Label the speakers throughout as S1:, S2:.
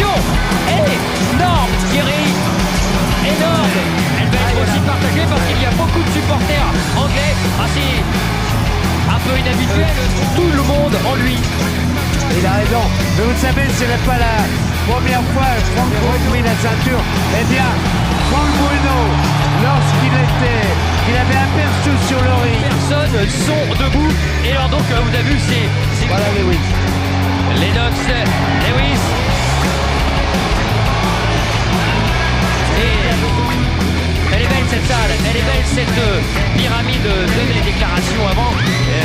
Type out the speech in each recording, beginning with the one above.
S1: attention, énorme Thierry, énorme. Elle va être aussi partagée parce qu'il y a beaucoup de supporters anglais, assez un peu inhabituels, tout le monde en lui.
S2: Il a raison, mais vous savez, ce n'est pas la première fois que Franck Bruno la ceinture. Eh bien, Franck Bruno, lorsqu'il avait un perso sur le ring.
S1: Personnes sont debout, et alors donc vous avez vu, c'est
S2: Voilà Lewis.
S1: Lennox, Lewis. Et elle est belle cette salle, elle est belle cette pyramide de mes déclarations avant.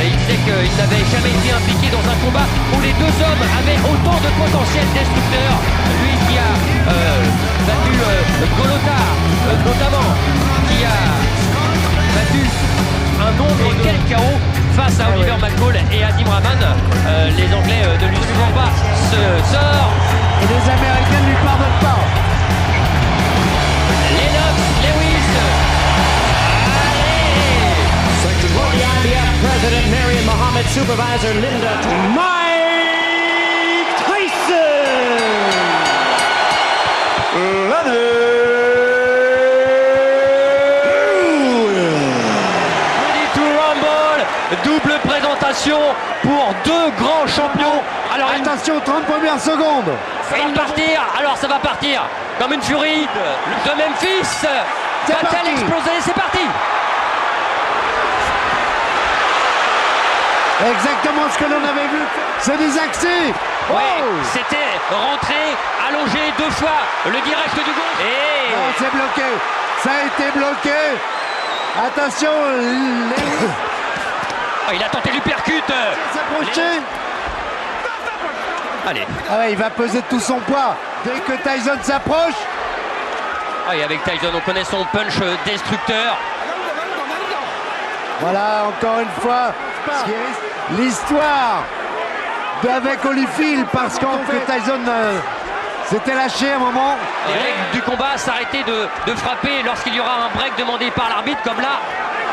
S1: Il disait qu'il n'avait jamais été impliqué dans un combat où les deux hommes avaient autant de potentiel destructeur. Lui qui a battu Golota notamment, qui a battu un nombre de quel chaos face à Oliver McCall et à Dim Rahman. Les Anglais ne lui suivant pas se sort.
S2: Et les Américains ne lui pardonnent pas.
S1: Lennox, Lewis.
S3: The IBF President Marion Muhammad, Supervisor Linda Mike Tyson.
S1: Ready to Rumble, double présentation pour deux grands champions. Alors
S2: Attention, 30 premières secondes.
S1: ça va partir, alors ça va partir comme une furie de Memphis. Va-t-elle
S2: parti.
S1: exploser? C'est parti.
S2: Exactement ce que l'on avait vu. C'est des accès.
S1: Oui,
S2: Oh.
S1: c'était rentré, allongé deux fois, le direct du gauche. Et
S2: Non, c'est bloqué. Ça a été bloqué. Attention, Lewis
S1: il a tenté l'uppercut.
S2: s'approcher.
S1: Allez,
S2: Ah ouais, il va peser de tout son poids. Dès que Tyson s'approche,
S1: et avec Tyson, on connaît son punch destructeur.
S2: voilà, encore une fois, ce qui est l'histoire d'avec Holyfield, parce qu'en fait Tyson s'était lâché à un moment.
S1: Les règles du combat s'arrêter de frapper lorsqu'il y aura un break demandé par l'arbitre, comme là.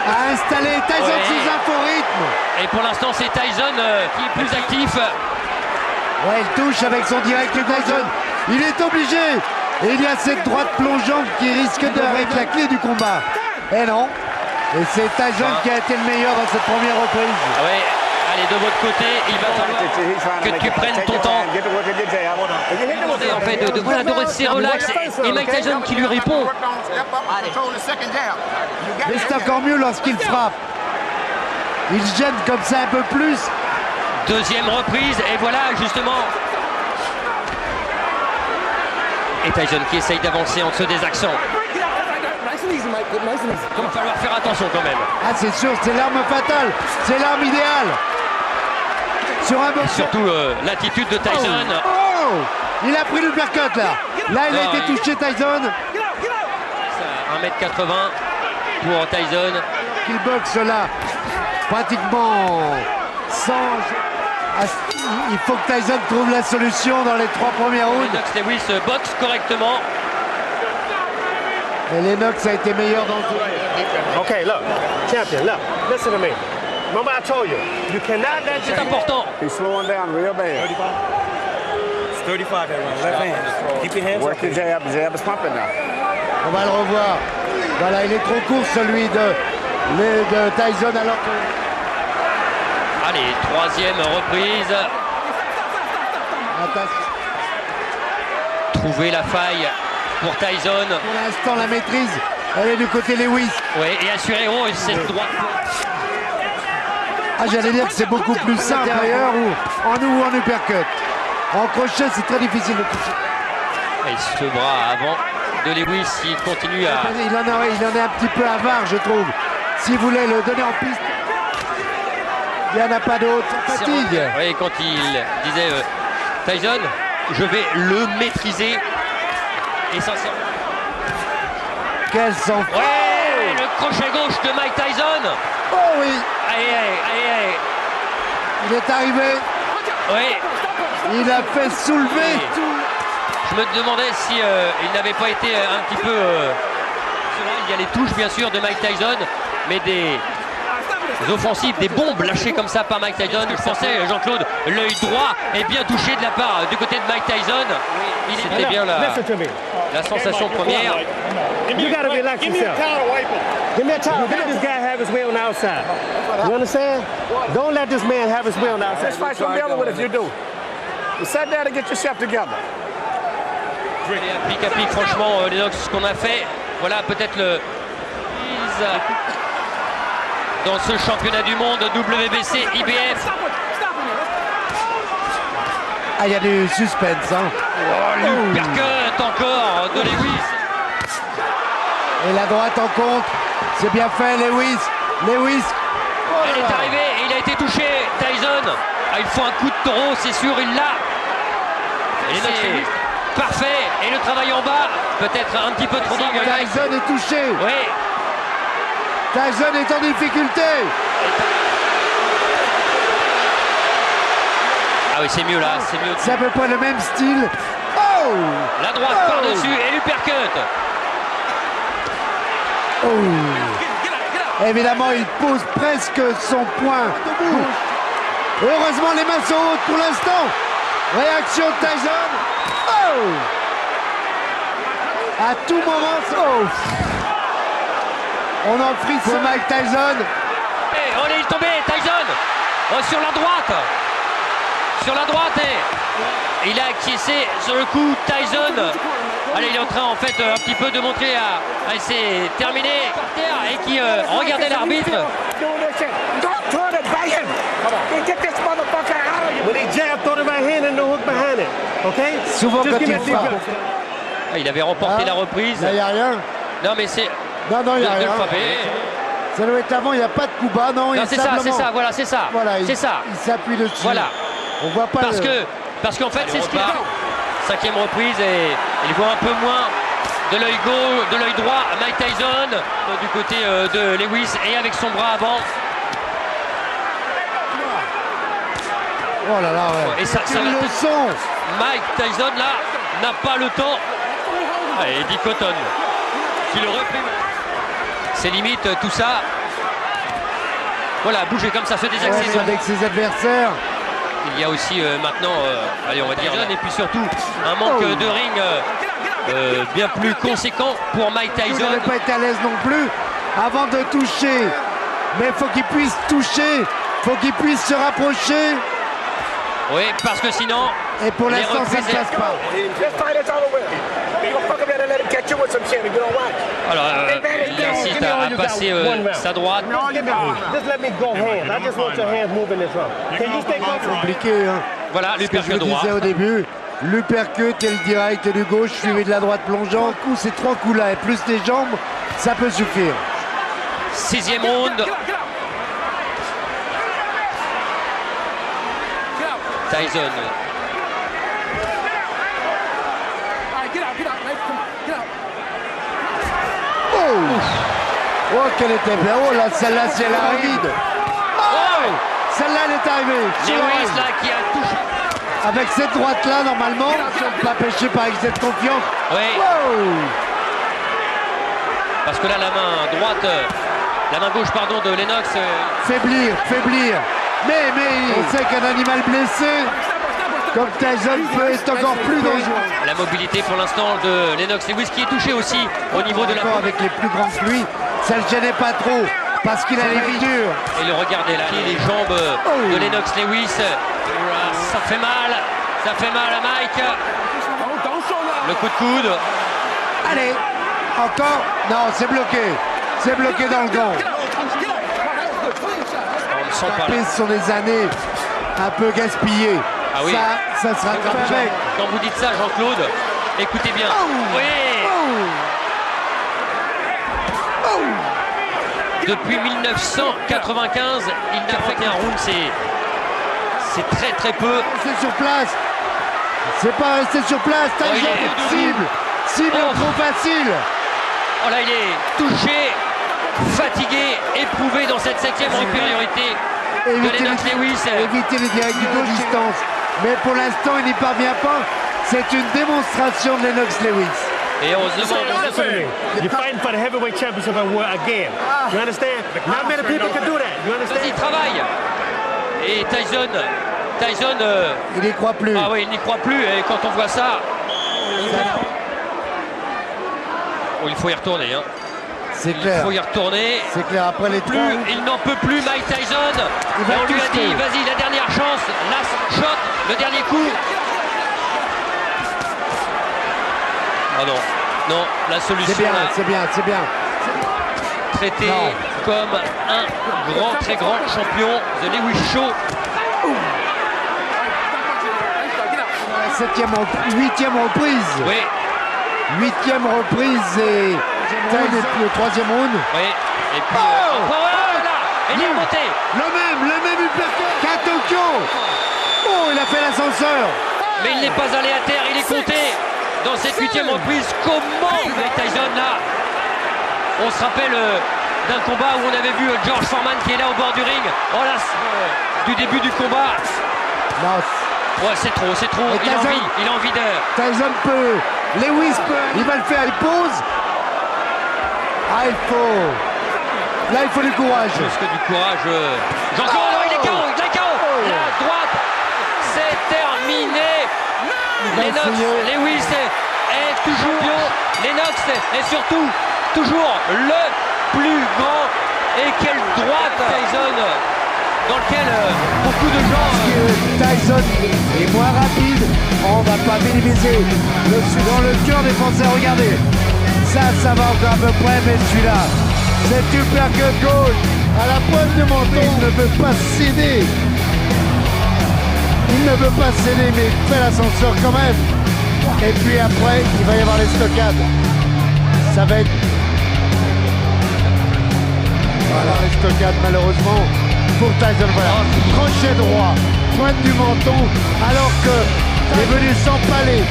S2: A installé Tyson
S1: Ouais.
S2: sous un faux rythme.
S1: Et pour l'instant, c'est Tyson qui est plus actif.
S2: Ouais, il touche avec son direct Tyson. Il est obligé. Et il y a cette droite plongeante qui risque d'être la clé du combat. Et non. Et c'est Tyson qui a été le meilleur dans cette première reprise.
S1: Ah ouais, allez, de votre côté, il va falloir que tu prennes ton temps. En fait, de rester relax. Et Mike Tyson qui lui répond.
S2: Mais c'est encore mieux lorsqu'il frappe. Il gêne comme ça un peu plus.
S1: Deuxième reprise, et voilà justement. Et Tyson qui essaye d'avancer en dessous des accents. Il va falloir faire attention quand même.
S2: Ah, c'est sûr, c'est l'arme fatale. C'est l'arme idéale. Sur un boxeur.
S1: Surtout l'attitude de Tyson.
S2: Oh, il a pris le uppercut là. Là, il a été touché Tyson.
S1: 1m80 pour Tyson.
S2: Qu'il boxe là. Pratiquement sans. Il faut que Tyson trouve la solution dans les 3 premiers rounds.
S1: Lennox Lewis boxe correctement.
S2: Et Lennox a été meilleur dans le tour.
S4: Okay, look, champion, look, listen to me. Remember I told you, you cannot let
S1: C'est important.
S5: He's slowing down real bad.
S6: 35 that round, left hand. Keep your hands
S5: Work
S6: up.
S5: the jab. The jab is pumping now.
S2: On va le revoir. Voilà, il est trop court celui de Tyson alors que.
S1: Allez, troisième reprise.
S2: Attention.
S1: Trouver la faille pour Tyson.
S2: Pour l'instant, la maîtrise, elle est du côté Lewis.
S1: Ouais, et assurer cette droite.
S2: Ah, j'allais dire que c'est beaucoup plus simple intérieur ou en uppercut. En crochet, c'est très difficile de toucher.
S1: Et ce bras avant de Lewis, il continue à.
S2: Il en est un petit peu avare, je trouve. S'il voulait le donner en piste, il n'y en a pas d'autre. Fatigue.
S1: Oui, quand il disait Tyson, je vais le maîtriser. Et sincèrement.
S2: Quel sang.
S1: Ouais, le crochet gauche de Mike Tyson.
S2: Oh oui,
S1: Allez.
S2: il est arrivé.
S1: Oui.
S2: Il a fait soulever.
S1: Je me demandais si il n'avait pas été un petit peu. Il y a les touches bien sûr de Mike Tyson, mais des offensives, des bombes lâchées comme ça par Mike Tyson. Je pensais, Jean-Claude, l'œil droit est bien touché de la part du côté de Mike Tyson. C'était bien la sensation première.
S4: You gotta relax yourself. Give me a towel. Let this guy have his way on the outside. You understand? Don't let this man have his way on the outside.
S5: This fight's gonna be over with if you do. You sit down and get yourself together.
S1: Pic à pic, franchement, Lennox, ce qu'on a fait, voilà peut-être le dans ce championnat du monde WBC IBF.
S2: Ah, il y a du suspense, hein.
S1: Uppercut encore de Lewis.
S2: Et la droite en contre, c'est bien fait, Lewis. Lewis.
S1: Elle est arrivée et il a été touché. Tyson, il faut un coup de taureau, c'est sûr, il l'a. Et c'est parfait. Et le travail en bas, peut-être un petit peu trop dingue.
S2: Tyson est touché.
S1: Oui.
S2: Tyson est en difficulté.
S1: Ah oui, c'est mieux là, c'est mieux.
S2: C'est à peu près le même style. Oh!
S1: La droite par-dessus et l'uppercut.
S2: Oh! Évidemment, il pose presque son poing debout. Heureusement, les mains sont hautes pour l'instant. Réaction de Tyson. Oh! À tout moment, oh! On en frise pour Mike Tyson.
S1: Et on est tombé, Tyson sur la droite. Sur la droite et il a acquiescé sur le coup. Tyson, allez, il est en train en fait un petit peu de montrer à c'est terminé par terre et qui regardait l'arbitre.
S4: When he jab, throw the right hand and the hook behind it. Okay?
S2: Souvent
S4: Just
S2: quand
S4: give me
S2: il
S4: a deep
S2: frappe.
S4: breath.
S1: Il avait remporté
S2: Ah,
S1: la reprise.
S2: Là, il n'y a rien.
S1: Non mais c'est
S2: Non, il n'y a
S1: de
S2: rien.
S1: le frapper.
S2: Ça doit être avant, il n'y a pas de coup bas, non,
S1: Non, c'est ça, voilà, c'est ça.
S2: Voilà,
S1: c'est ça.
S2: Il s'appuie dessus.
S1: Voilà.
S2: On voit pas
S1: Parce qu'en fait, c'est ce qu'il a. Cinquième reprise et il voit un peu moins de l'œil gauche, de l'œil droit. Mike Tyson du côté de Lewis et avec son bras avant.
S2: Oh là là, ouais.
S1: Et ça
S2: Quelle
S1: va-
S2: leçon.
S1: Mike Tyson là n'a pas le temps. Allez, Eddie Cotton qui le reprime. C'est limite tout ça. Voilà, bouger comme ça, se désaxer.
S2: Ouais, avec ses adversaires.
S1: Il y a aussi maintenant, allez, on va dire, et puis surtout un manque de ring bien plus conséquent pour Mike
S2: Il
S1: Tyson.
S2: n'avait pas été à l'aise non plus avant de toucher. Mais il faut qu'il puisse toucher. Il faut qu'il puisse se rapprocher.
S1: Oui, parce que sinon,
S2: Et pour
S1: les
S2: l'instant, ça ne
S1: reprises-
S2: passe pas.
S5: This fight is over with. You gonna fuck up there and let him catch you with some shit if you don't watch.
S1: alors, il incite à passer sa droite.
S4: Just let me go hands. I just want your hands moving this round. Can you stay comfortable?
S2: Compliqué, hein.
S1: Voilà,
S2: Ce que je
S1: l'uppercut
S2: vous
S1: droit.
S2: disais au début, l'uppercut et le direct du gauche suivi de la droite plongeant. Ces trois coups-là et plus les jambes, ça peut suffire.
S1: Sixième round. Tyson.
S2: Oh, quelle était bien. Oh là, celle-là, c'est la rapide. Oh, celle-là, elle est arrivée. Sur
S1: Lewis
S2: l'oreille.
S1: là qui a touché.
S2: Avec cette droite-là, normalement, pas pêché par excès de confiance.
S1: Oui,
S2: Wow.
S1: parce que là, la main droite, la main gauche, pardon, de Lennox.
S2: Faiblir. Mais on sait qu'un animal blessé, comme Tyson, peut être encore plus dangereux.
S1: La mobilité pour l'instant de Lennox Lewis qui est touché aussi au niveau de la
S2: Encore avec les plus grands que lui, ça le gênait pas trop parce qu'il a les vies dures.
S1: Et le regardez là, les jambes de Lennox Lewis. Ça fait mal à Mike. Le coup de coude.
S2: Allez, encore. Non, c'est bloqué dans le gant.
S1: On ne sent pas là.
S2: Ce sont des années un peu gaspillées.
S1: Ah oui.
S2: Ça sera comme avec.
S1: Quand vous dites ça, Jean-Claude, écoutez bien. Oui. Depuis 1995, il n'a fait qu'un round, c'est très très peu.
S2: C'est sur place. C'est pas resté sur place. Tyson
S1: il est
S2: cible
S1: Oh.
S2: trop facile.
S1: Oh là, il est touché, fatigué, éprouvé dans cette septième supériorité de Lennox Lewis.
S2: Éviter les directs du dos distance. Mais pour l'instant, il n'y parvient pas. C'est une démonstration de Lennox Lewis.
S1: Et on se demande.
S4: Listen to me. You're fighting for the heavyweight championship of the world again. You understand? Not many people can do that. You
S1: Vas-y,
S4: understand?
S1: travaille. Et Tyson,
S2: Il n'y croit plus.
S1: ah oui, il n'y croit plus. Et quand on voit ça, oh, il faut y retourner. Hein.
S2: C'est
S1: Il
S2: clair.
S1: faut y retourner.
S2: C'est clair. Après les
S1: Plus,
S2: trois.
S1: il n'en peut plus, Mike Tyson.
S2: Il va
S1: Et on lui a
S2: tester.
S1: dit, vas-y, la dernière chance, last shot, le dernier coup. Ah non, non, la solution
S2: C'est bien,
S1: là,
S2: c'est bien, c'est bien.
S1: traité
S2: Non.
S1: comme un grand, très grand champion, The Lewis Show.
S2: Huitième reprise.
S1: Oui,
S2: Huitième reprise et le troisième round.
S1: oui. Et puis,
S2: Oh
S1: encore là, et il est remonté.
S2: Le même uppercut qu'à Tokyo. Oh, il a fait l'ascenseur.
S1: Mais il n'est pas allé à terre, il est compté dans cette huitième reprise. Comment Mike Tyson là? On se rappelle d'un combat où on avait vu George Foreman qui est là au bord du ring. Oh là, du début du combat.
S2: Non,
S1: Ouais, c'est trop, c'est trop.
S2: Et
S1: Il a
S2: Tyson-
S1: envie, il a envie de.
S2: Tyson peut. Lewis peut. Il va le faire, il pose. Ah, il faut. Là, il faut du courage.
S1: Plus que du courage. Jean-Claude, non, il est KO, il est KO. La droite, c'est terminé.
S2: va
S1: Lennox,
S2: essayer.
S1: Lewis est toujours champion. Lennox est surtout toujours le plus grand. Et quelle droite Tyson, dans lequel beaucoup de gens.
S2: Tyson est moins rapide. On va pas minimiser. Dans le cœur des Français, regardez. Ça va encore à peu près, mais celui-là, cet uppercut gauche à la pointe du menton, il ne veut pas céder. Il ne veut pas céder, mais il fait l'ascenseur quand même. Et puis après, il va y avoir les stockades. Ça va être... Voilà, les stockades, malheureusement, pour Tyson. Voilà, crochet droit, pointe du menton, alors que est venu s'empaler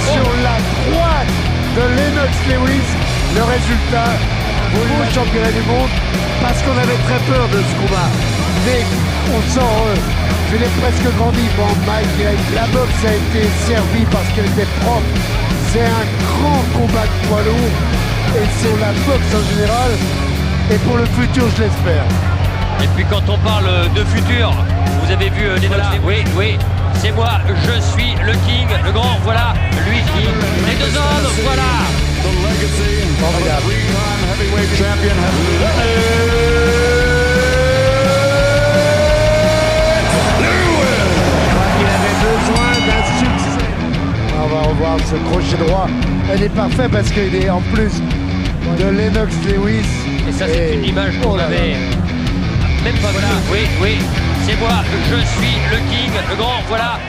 S2: sur la droite de Lennox Lewis. Le résultat, au championnat du monde, parce qu'on avait très peur de ce combat. Mais on sent, je l'ai presque grandi, bon, Mike, la boxe a été servie parce qu'elle était propre. C'est un grand combat de poids lourd, et c'est la boxe en général, et pour le futur, je l'espère.
S1: Et puis quand on parle de futur, vous avez vu Lennox. Oui, oui, c'est moi, je suis le king, le grand, voilà, lui qui. Les deux hommes, voilà.
S2: Formidable. Il avait besoin d'un succès. On va revoir ce crochet droit. Elle est parfaite parce qu'il est en plus de Lennox Lewis.
S1: Et ça, c'est une image qu'on
S2: oh là là.
S1: avait même pas vue. Oui, oui, c'est moi, je suis le king, le grand, voilà.